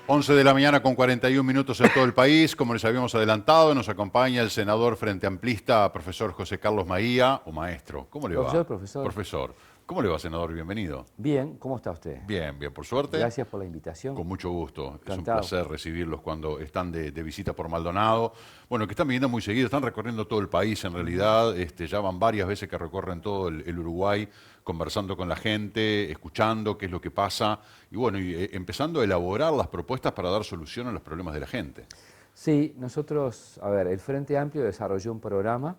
11 de la mañana con 41 minutos en todo el país. Como les habíamos adelantado, nos acompaña el senador Frente Amplista, profesor José Carlos Maía, o maestro. ¿Cómo le va? Profesor. Profesor. ¿Cómo le va, senador? Bienvenido. Bien, ¿cómo está usted? Bien, bien, por suerte. Gracias por la invitación. Con mucho gusto. Encantado. Es un placer recibirlos cuando están de visita por Maldonado. Bueno, que están viniendo muy seguido, están recorriendo todo el país en realidad. Ya van varias veces que recorren todo el Uruguay, conversando con la gente, escuchando qué es lo que pasa y bueno, empezando a elaborar las propuestas para dar solución a los problemas de la gente. Sí, nosotros, el Frente Amplio desarrolló un programa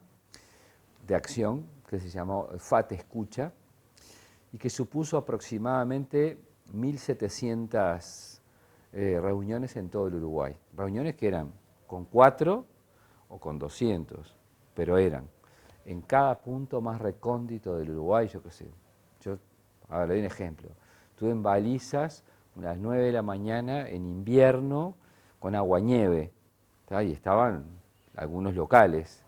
de acción que se llamó FAT Escucha y que supuso aproximadamente 1.700 reuniones en todo el Uruguay. Reuniones que eran con 4 o con 200, pero eran en cada punto más recóndito del Uruguay, yo qué sé. Le doy un ejemplo. Estuve en Balizas a las 9 de la mañana en invierno con agua-nieve, y estaban algunos locales.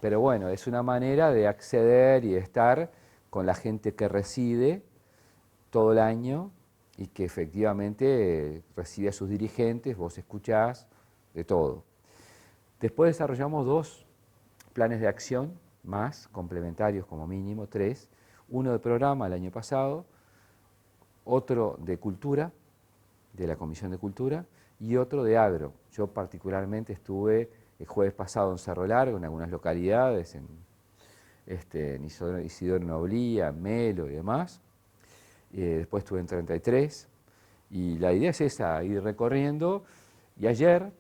Pero bueno, es una manera de acceder y de estar con la gente que reside todo el año y que efectivamente recibe a sus dirigentes, vos escuchás de todo. Después desarrollamos 2 planes de acción más, complementarios como mínimo, 3. Uno de programa el año pasado, otro de cultura, de la Comisión de Cultura, y otro de agro. Yo particularmente estuve el jueves pasado en Cerro Largo, en algunas localidades, en Isidoro Noblía, Melo y demás. Después estuve en 33, y la idea es esa, ir recorriendo, y ayer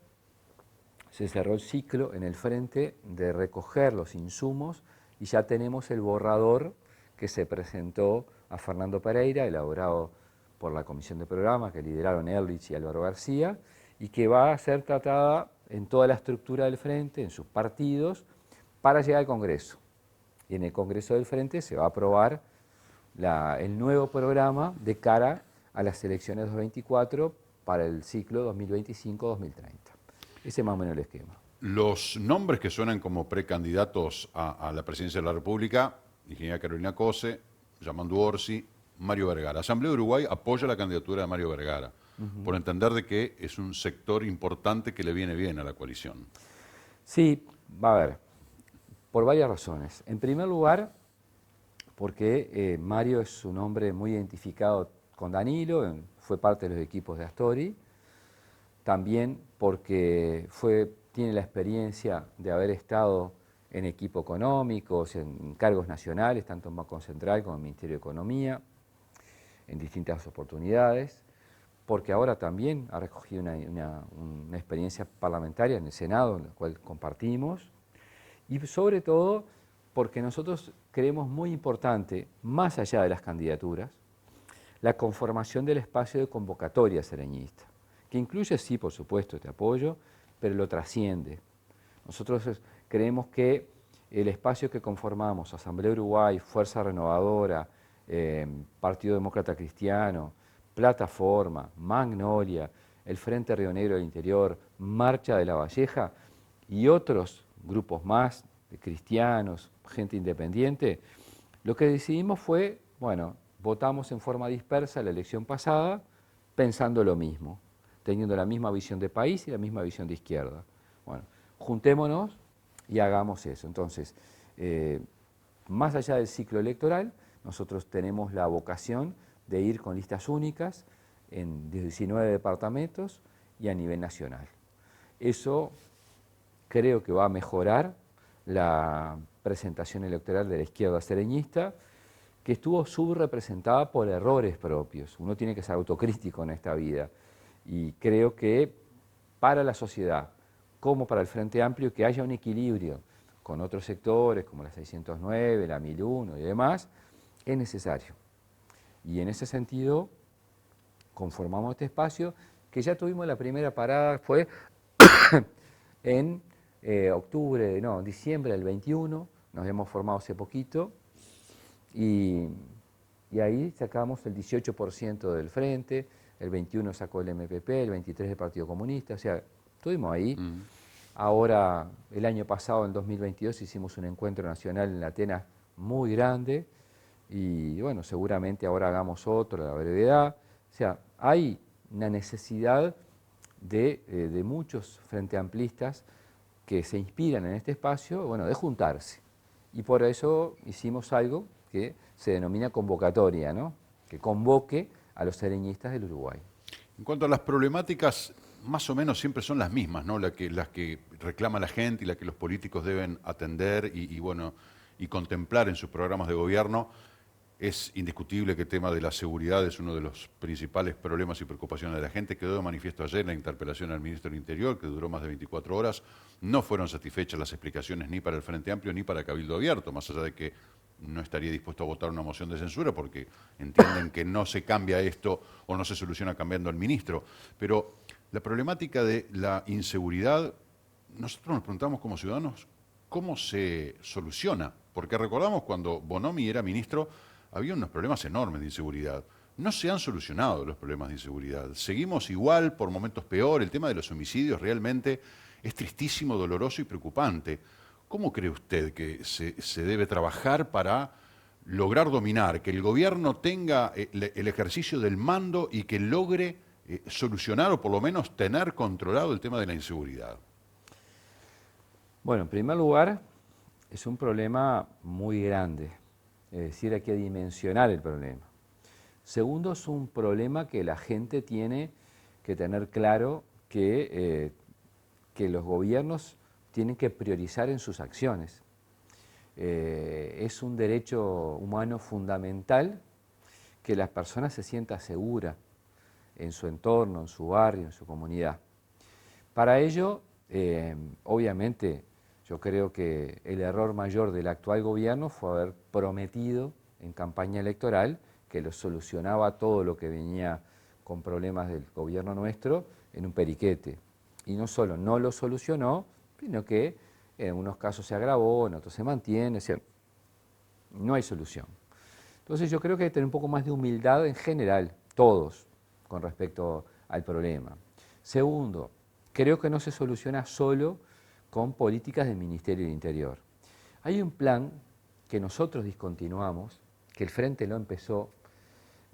se cerró el ciclo en el frente de recoger los insumos y ya tenemos el borrador que se presentó a Fernando Pereira, elaborado por la Comisión de Programa que lideraron Ehrlich y Álvaro García, y que va a ser tratada en toda la estructura del frente, en sus partidos, para llegar al Congreso. Y en el Congreso del Frente se va a aprobar el nuevo programa de cara a las elecciones 2024 para el ciclo 2025-2030. Ese es más o menos el esquema. Los nombres que suenan como precandidatos a la presidencia de la República, ingeniera Carolina Cose, Yamandu Orsi, Mario Vergara. Asamblea de Uruguay apoya la candidatura de Mario Vergara, por entender de que es un sector importante que le viene bien a la coalición. Sí, va a ver, por varias razones. En primer lugar, porque Mario es un hombre muy identificado con Danilo, fue parte de los equipos de Astori. También porque tiene la experiencia de haber estado en equipos económicos, en cargos nacionales, tanto en Banco Central como en el Ministerio de Economía, en distintas oportunidades, porque ahora también ha recogido una experiencia parlamentaria en el Senado, en la cual compartimos, y sobre todo porque nosotros creemos muy importante, más allá de las candidaturas, la conformación del espacio de convocatoria sereñista, que incluye, sí, por supuesto, este apoyo, pero lo trasciende. Nosotros creemos que el espacio que conformamos, Asamblea Uruguay, Fuerza Renovadora, Partido Demócrata Cristiano, Plataforma, Magnolia, el Frente Río Negro del Interior, Marcha de la Valleja y otros grupos más de cristianos, gente independiente, lo que decidimos fue, bueno, votamos en forma dispersa la elección pasada pensando lo mismo, teniendo la misma visión de país y la misma visión de izquierda. Bueno, juntémonos y hagamos eso. Entonces, más allá del ciclo electoral, nosotros tenemos la vocación de ir con listas únicas en 19 departamentos y a nivel nacional. Eso creo que va a mejorar la presentación electoral de la izquierda sereñista, que estuvo subrepresentada por errores propios. Uno tiene que ser autocrítico en esta vida. Y creo que para la sociedad, como para el Frente Amplio, que haya un equilibrio con otros sectores, como la 609, la 1001 y demás, es necesario. Y en ese sentido, conformamos este espacio, que ya tuvimos la primera parada, fue en diciembre del 21, nos hemos formado hace poquito, y ahí sacamos el 18% del Frente, el 21 sacó el MPP, el 23 del Partido Comunista, o sea, estuvimos ahí Ahora, el año pasado, en 2022, hicimos un encuentro nacional en Atenas muy grande y bueno, seguramente ahora hagamos otro a la brevedad. O sea, hay una necesidad de muchos frente amplistas que se inspiran en este espacio, bueno, de juntarse. Y por eso hicimos algo que se denomina convocatoria, ¿no? Que convoque a los sereñistas del Uruguay. En cuanto a las problemáticas, más o menos siempre son las mismas, ¿no? Las que reclama la gente y las que los políticos deben atender bueno, y contemplar en sus programas de gobierno. Es indiscutible que el tema de la seguridad es uno de los principales problemas y preocupaciones de la gente. Quedó de manifiesto ayer en la interpelación al ministro del Interior, que duró más de 24 horas. No fueron satisfechas las explicaciones ni para el Frente Amplio ni para Cabildo Abierto, más allá de que no estaría dispuesto a votar una moción de censura porque entienden que no se cambia esto o no se soluciona cambiando al ministro. Pero la problemática de la inseguridad, nosotros nos preguntamos como ciudadanos, ¿cómo se soluciona? Porque recordamos cuando Bonomi era ministro, había unos problemas enormes de inseguridad. No se han solucionado los problemas de inseguridad. Seguimos igual, por momentos peor. El tema de los homicidios realmente es tristísimo, doloroso y preocupante. ¿Cómo cree usted que se debe trabajar para lograr dominar, que el gobierno tenga el ejercicio del mando y que logre solucionar o por lo menos tener controlado el tema de la inseguridad? Bueno, en primer lugar, es un problema muy grande. Es decir, hay que dimensionar el problema. Segundo, es un problema que la gente tiene que tener claro que los gobiernos tienen que priorizar en sus acciones. Es un derecho humano fundamental que las personas se sientan seguras en su entorno, en su barrio, en su comunidad. Para ello, obviamente, yo creo que el error mayor del actual gobierno fue haber prometido en campaña electoral que lo solucionaba todo lo que venía con problemas del gobierno nuestro en un periquete. Y no solo no lo solucionó, sino que en unos casos se agravó, en otros se mantiene, o sea, no hay solución. Entonces yo creo que hay que tener un poco más de humildad en general, todos, con respecto al problema. Segundo, creo que no se soluciona solo con políticas del Ministerio del Interior. Hay un plan que nosotros discontinuamos, que el Frente lo empezó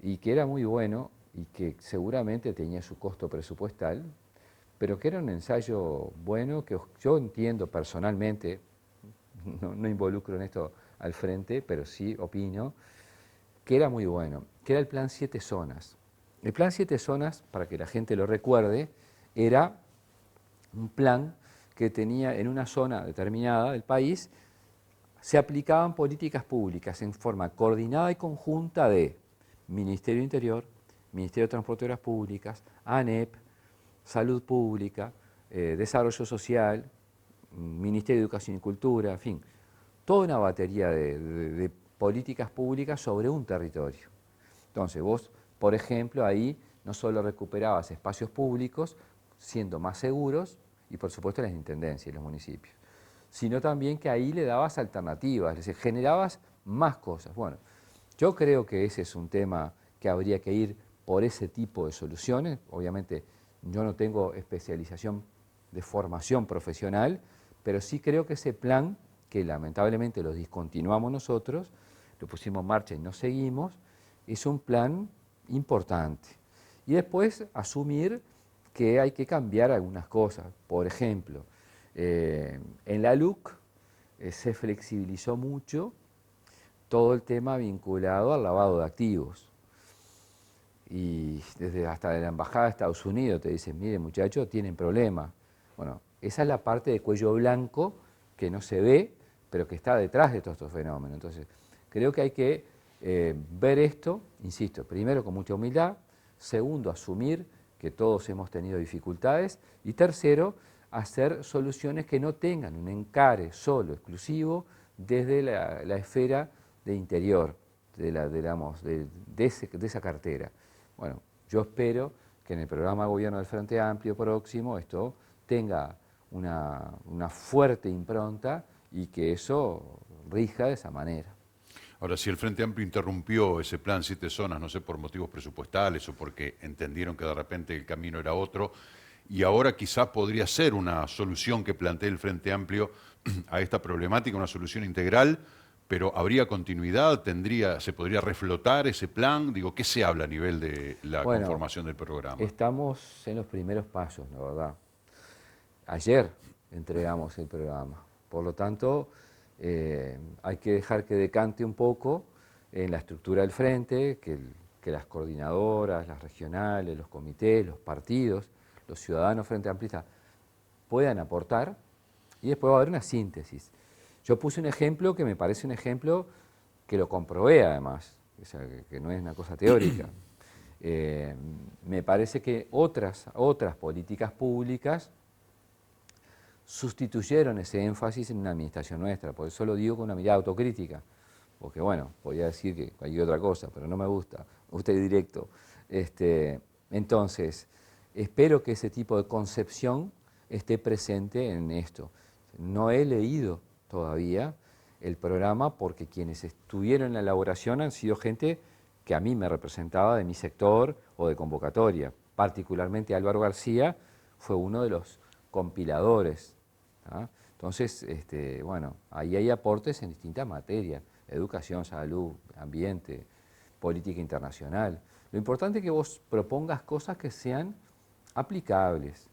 y que era muy bueno y que seguramente tenía su costo presupuestal, pero que era un ensayo bueno que yo entiendo personalmente, no involucro en esto al Frente, pero sí opino, que era muy bueno, que era el Plan 7 Zonas. El Plan 7 Zonas, para que la gente lo recuerde, era un plan que tenía en una zona determinada del país, se aplicaban políticas públicas en forma coordinada y conjunta de Ministerio de Interior, Ministerio de Transporte Públicas, ANEP, Salud Pública, Desarrollo Social, Ministerio de Educación y Cultura, en fin, toda una batería de políticas públicas sobre un territorio. Entonces vos, por ejemplo, ahí no solo recuperabas espacios públicos, siendo más seguros, y por supuesto las intendencias y los municipios, sino también que ahí le dabas alternativas, es decir, generabas más cosas. Bueno, yo creo que ese es un tema que habría que ir por ese tipo de soluciones. Obviamente yo no tengo especialización de formación profesional, pero sí creo que ese plan, que lamentablemente lo discontinuamos nosotros, lo pusimos en marcha y no seguimos, es un plan importante. Y después asumir que hay que cambiar algunas cosas. Por ejemplo, en la LUC se flexibilizó mucho todo el tema vinculado al lavado de activos. Y desde hasta la Embajada de Estados Unidos te dicen, mire muchachos, tienen problemas. Bueno, esa es la parte de cuello blanco que no se ve, pero que está detrás de todos estos fenómenos. Entonces, creo que hay que ver esto, insisto, primero con mucha humildad, segundo, asumir que todos hemos tenido dificultades, y tercero, hacer soluciones que no tengan un encare solo, exclusivo, desde la esfera de interior, de esa cartera. Bueno, yo espero que en el programa de gobierno del Frente Amplio próximo esto tenga una fuerte impronta y que eso rija de esa manera. Ahora, si el Frente Amplio interrumpió ese plan 7 zonas, no sé, por motivos presupuestales o porque entendieron que de repente el camino era otro, y ahora quizá podría ser una solución que plantee el Frente Amplio a esta problemática, una solución integral, pero ¿habría continuidad? ¿Se podría reflotar ese plan? Digo, ¿qué se habla a nivel de la Bueno, conformación del programa? estamos en los primeros pasos, la verdad. Ayer entregamos el programa. Por lo tanto, hay que dejar que decante un poco en la estructura del frente, que las coordinadoras, las regionales, los comités, los partidos, los ciudadanos frente amplistas puedan aportar y después va a haber una síntesis. Yo puse un ejemplo que me parece un ejemplo que lo comprobé además, o sea, que no es una cosa teórica. Me parece que otras políticas públicas sustituyeron ese énfasis en una administración nuestra, por eso lo digo con una mirada autocrítica, porque bueno, podría decir que cualquier otra cosa, pero no me gusta ir directo. Entonces, espero que ese tipo de concepción esté presente en esto. No he leído todavía el programa porque quienes estuvieron en la elaboración han sido gente que a mí me representaba de mi sector o de convocatoria. Particularmente Álvaro García fue uno de los compiladores. ¿Ah? Entonces, bueno, ahí hay aportes en distintas materias, educación, salud, ambiente, política internacional. Lo importante es que vos propongas cosas que sean aplicables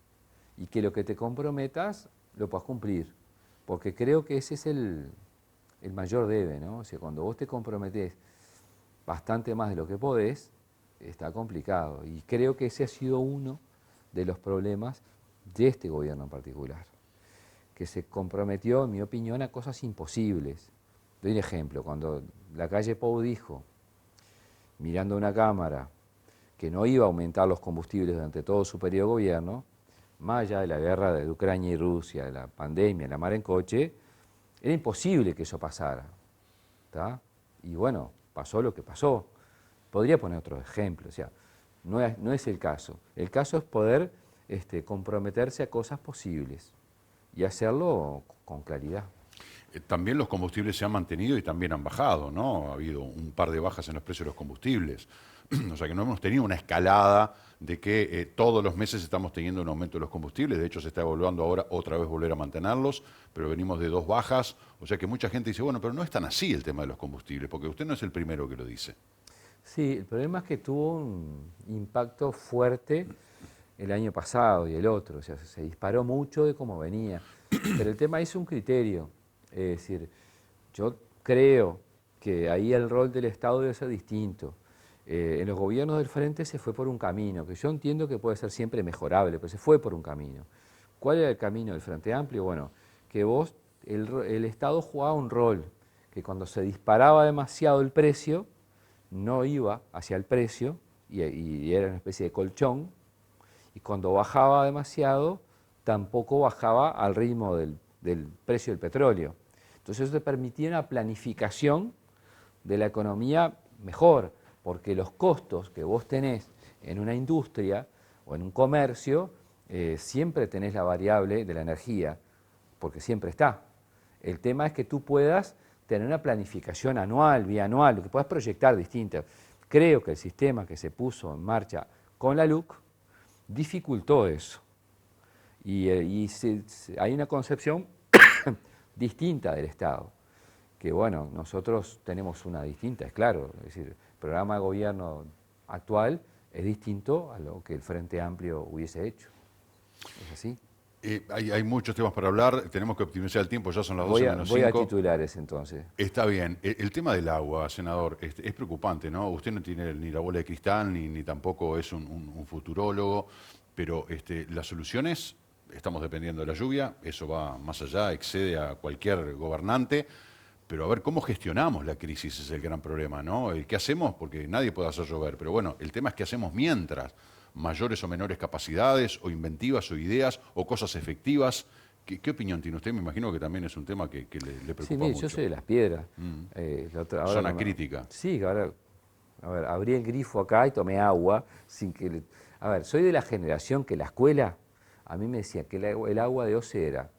y que lo que te comprometas lo puedas cumplir, porque creo que ese es el mayor debe, ¿no? O sea, cuando vos te comprometés bastante más de lo que podés, está complicado. Y creo que ese ha sido uno de los problemas de este gobierno en particular, que se comprometió, en mi opinión, a cosas imposibles. Doy un ejemplo, cuando Lacalle Pou dijo, mirando una cámara, que no iba a aumentar los combustibles durante todo su periodo de gobierno, más allá de la guerra de Ucrania y Rusia, de la pandemia, la mar en coche, era imposible que eso pasara. ¿Tá? Y bueno, pasó lo que pasó. Podría poner otro ejemplo, o sea, no es el caso. El caso es poder comprometerse a cosas posibles y hacerlo con claridad. También los combustibles se han mantenido y también han bajado, ¿no? Ha habido un par de bajas en los precios de los combustibles. O sea que no hemos tenido una escalada de que todos los meses estamos teniendo un aumento de los combustibles. De hecho, se está evaluando ahora otra vez volver a mantenerlos, pero venimos de 2 bajas. O sea que mucha gente dice, bueno, pero no es tan así el tema de los combustibles, porque usted no es el primero que lo dice. Sí, el problema es que tuvo un impacto fuerte el año pasado y el otro. O sea, se disparó mucho de cómo venía. Pero el tema es un criterio. Es decir, yo creo que ahí el rol del Estado debe ser distinto. En los gobiernos del Frente se fue por un camino, que yo entiendo que puede ser siempre mejorable, pero se fue por un camino. ¿Cuál era el camino del Frente Amplio? Bueno, que el Estado jugaba un rol, que cuando se disparaba demasiado el precio, no iba hacia el precio, y era una especie de colchón, y cuando bajaba demasiado, tampoco bajaba al ritmo del precio del petróleo. Entonces eso te permitía una planificación de la economía mejor, porque los costos que vos tenés en una industria o en un comercio, siempre tenés la variable de la energía, porque siempre está. El tema es que tú puedas tener una planificación anual, bianual, que puedas proyectar distintas. Creo que el sistema que se puso en marcha con la LUC dificultó eso. Y hay una concepción distinta del Estado, que bueno, nosotros tenemos una distinta, es claro, es decir, el programa de gobierno actual es distinto a lo que el Frente Amplio hubiese hecho. ¿Es así? Hay muchos temas para hablar, tenemos que optimizar el tiempo, ya son las 12 menos 5. Voy a titulares entonces. Está bien. El tema del agua, senador, es preocupante, ¿no? Usted no tiene ni la bola de cristal, ni tampoco es un futurólogo, pero las soluciones, estamos dependiendo de la lluvia, eso va más allá, excede a cualquier gobernante, pero a ver, ¿cómo gestionamos la crisis? Es el gran problema, ¿no? ¿Qué hacemos? Porque nadie puede hacer llover, pero bueno, el tema es qué hacemos mientras, mayores o menores capacidades, o inventivas, o ideas, o cosas efectivas. ¿Qué opinión tiene usted? Me imagino que también es un tema que le preocupa mucho. Sí, yo soy de Las Piedras. Zona crítica. Sí, ahora, a ver, abrí el grifo acá y tomé agua sin que... A ver, soy de la generación que la escuela, a mí me decía que el agua de OCE era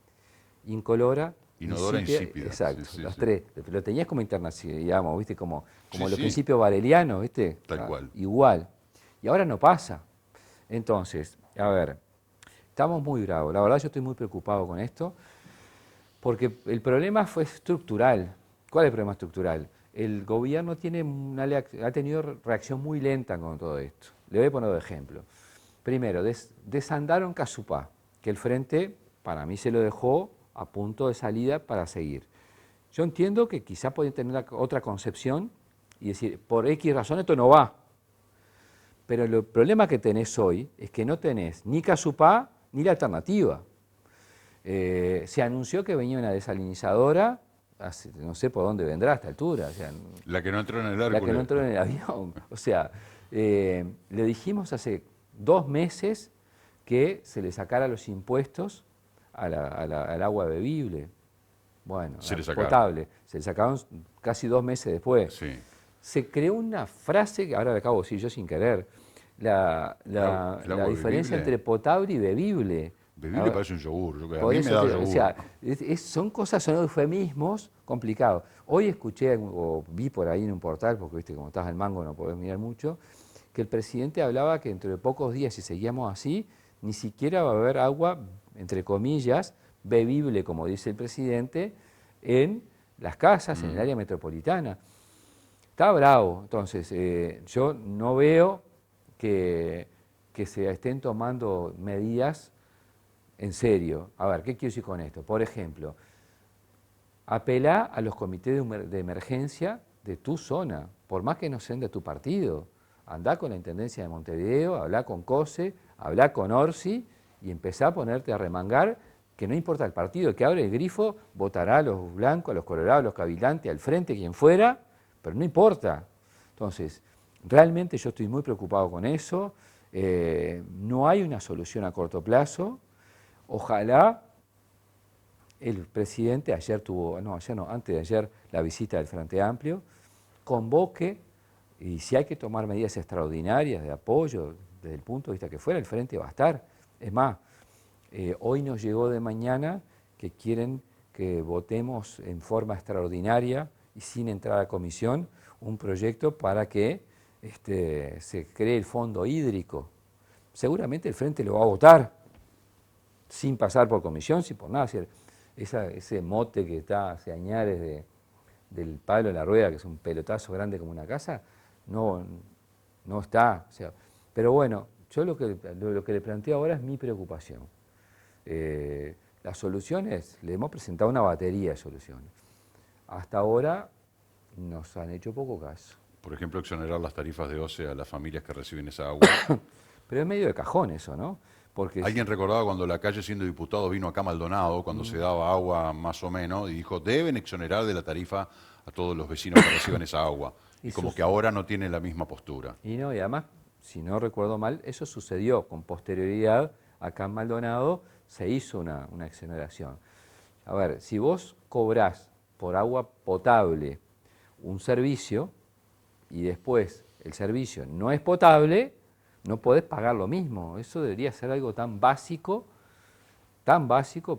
incolora, inodora, insípida. Exacto, Sí, los sí. tres. Lo tenías como internacional, digamos, ¿viste? Como Sí, los sí. principios barelianos, ¿viste? Tal cual. Igual. Y ahora no pasa. Entonces, a ver, Estamos muy bravos. La verdad yo estoy muy preocupado con esto, porque el problema fue estructural. ¿Cuál es el problema estructural? El gobierno ha tenido reacción muy lenta con todo esto. Le voy a poner de ejemplo. Primero, desandaron Casupá, que el Frente para mí se lo dejó a punto de salida para seguir. Yo entiendo que quizá pueden tener otra concepción y decir, por X razón esto no va. Pero el problema que tenés hoy es que no tenés ni Casupá ni la alternativa. Se anunció que venía una desalinizadora, no sé por dónde vendrá a esta altura. O sea, la que no entró en el Hércules. La que no entró en el avión. O sea, le dijimos hace 2 meses que se le sacara los impuestos al agua bebible. Bueno, potable. Se le sacaron casi 2 meses después. Sí. Se creó una frase, que ahora la acabo de decir yo sin querer, la diferencia entre potable y bebible. Bebible parece un yogur, a mí me da yogur. O sea, son eufemismos complicados. Hoy escuché o vi por ahí en un portal, porque viste como estás al mango no podés mirar mucho, que el presidente hablaba que dentro de pocos días, si seguíamos así, ni siquiera va a haber agua, entre comillas, bebible, como dice el presidente, en las casas, en el área metropolitana. Está bravo. Entonces, yo no veo que se estén tomando medidas en serio. A ver, ¿qué quiero decir con esto? Por ejemplo, apelá a los comités de emergencia de tu zona, por más que no sean de tu partido. Andá con la Intendencia de Montevideo, hablá con COSE, hablá con Orsi y empezá a ponerte a remangar, que no importa el partido, que abre el grifo, votará a los blancos, a los colorados, a los cavilantes, al frente, quien fuera, pero no importa. Entonces, realmente yo estoy muy preocupado con eso, no hay una solución a corto plazo. Ojalá el presidente, antes de ayer, la visita del Frente Amplio, convoque, y si hay que tomar medidas extraordinarias de apoyo, desde el punto de vista que fuera, el Frente va a estar. Es más, hoy nos llegó de mañana que quieren que votemos en forma extraordinaria y sin entrar a comisión un proyecto para que se cree el fondo hídrico. Seguramente el Frente lo va a votar, sin pasar por comisión, sin por nada. Ese mote que está hace añares del palo de la rueda, que es un pelotazo grande como una casa, no está. O sea, pero bueno, yo lo que le planteo ahora es mi preocupación. Las soluciones, le hemos presentado una batería de soluciones. Hasta ahora nos han hecho poco caso. Por ejemplo, exonerar las tarifas de OCE a las familias que reciben esa agua. Pero es medio de cajón eso, ¿no? Porque alguien recordaba cuando Lacalle, siendo diputado, vino acá a Maldonado, cuando se daba agua más o menos, y dijo, deben exonerar de la tarifa a todos los vecinos que reciben esa agua. Y como que ahora no tiene la misma postura. Y además, si no recuerdo mal, eso sucedió con posterioridad. Acá en Maldonado se hizo una exoneración. A ver, si vos cobrás por agua potable un servicio y después el servicio no es potable, no podés pagar lo mismo. Eso debería ser algo tan básico,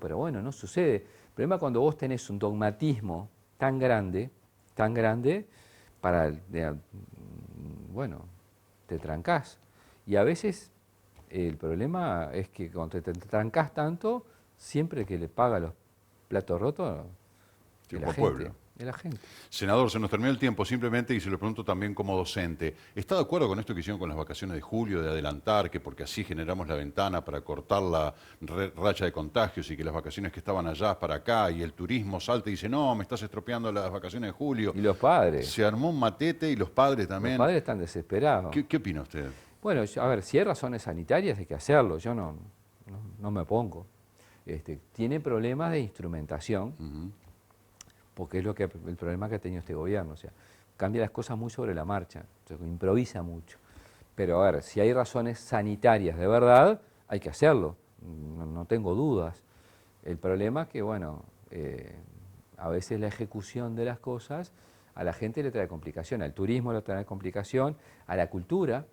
pero bueno, no sucede. El problema es cuando vos tenés un dogmatismo tan grande, te trancás. Y a veces el problema es que cuando te trancás tanto, siempre que le paga los platos rotos es la gente. Senador, se nos terminó el tiempo simplemente, y se lo pregunto también como docente. ¿Está de acuerdo con esto que hicieron con las vacaciones de julio, de adelantar, que porque así generamos la ventana para cortar la racha de contagios y que las vacaciones que estaban allá para acá y el turismo salta y dice, no, me estás estropeando las vacaciones de julio? Y los padres. Se armó un matete y los padres también. Los padres están desesperados. ¿Qué opina usted? Bueno, a ver, si hay razones sanitarias hay que hacerlo, yo no me opongo. Tiene problemas de instrumentación. Porque es el problema que ha tenido este gobierno, o sea, cambia las cosas muy sobre la marcha, o sea, improvisa mucho. Pero a ver, si hay razones sanitarias de verdad, hay que hacerlo, no tengo dudas. El problema es que, bueno, a veces la ejecución de las cosas a la gente le trae complicación, al turismo le trae complicación, a la cultura,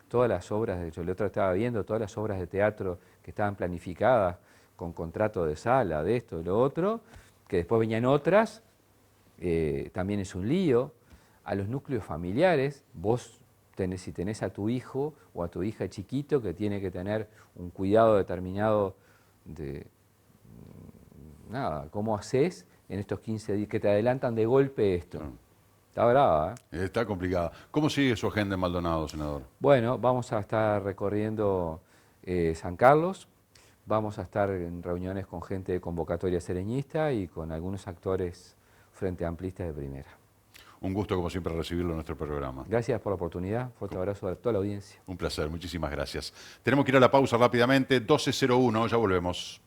todas las obras, yo el otro estaba viendo, todas las obras de teatro que estaban planificadas con contrato de sala, de esto, de lo otro, que después venían otras, también es un lío. A los núcleos familiares, vos si tenés a tu hijo o a tu hija chiquito que tiene que tener un cuidado determinado de, nada, ¿cómo haces en estos 15 días que te adelantan de golpe esto? Está brava, ¿eh? Está complicada. ¿Cómo sigue su agenda en Maldonado, senador? Bueno, vamos a estar recorriendo San Carlos, vamos a estar en reuniones con gente de convocatoria sereñista y con algunos actores frente amplistas de primera. Un gusto, como siempre, recibirlo en nuestro programa. Gracias por la oportunidad, fuerte abrazo a toda la audiencia. Un placer, muchísimas gracias. Tenemos que ir a la pausa rápidamente, 12:01, ya volvemos.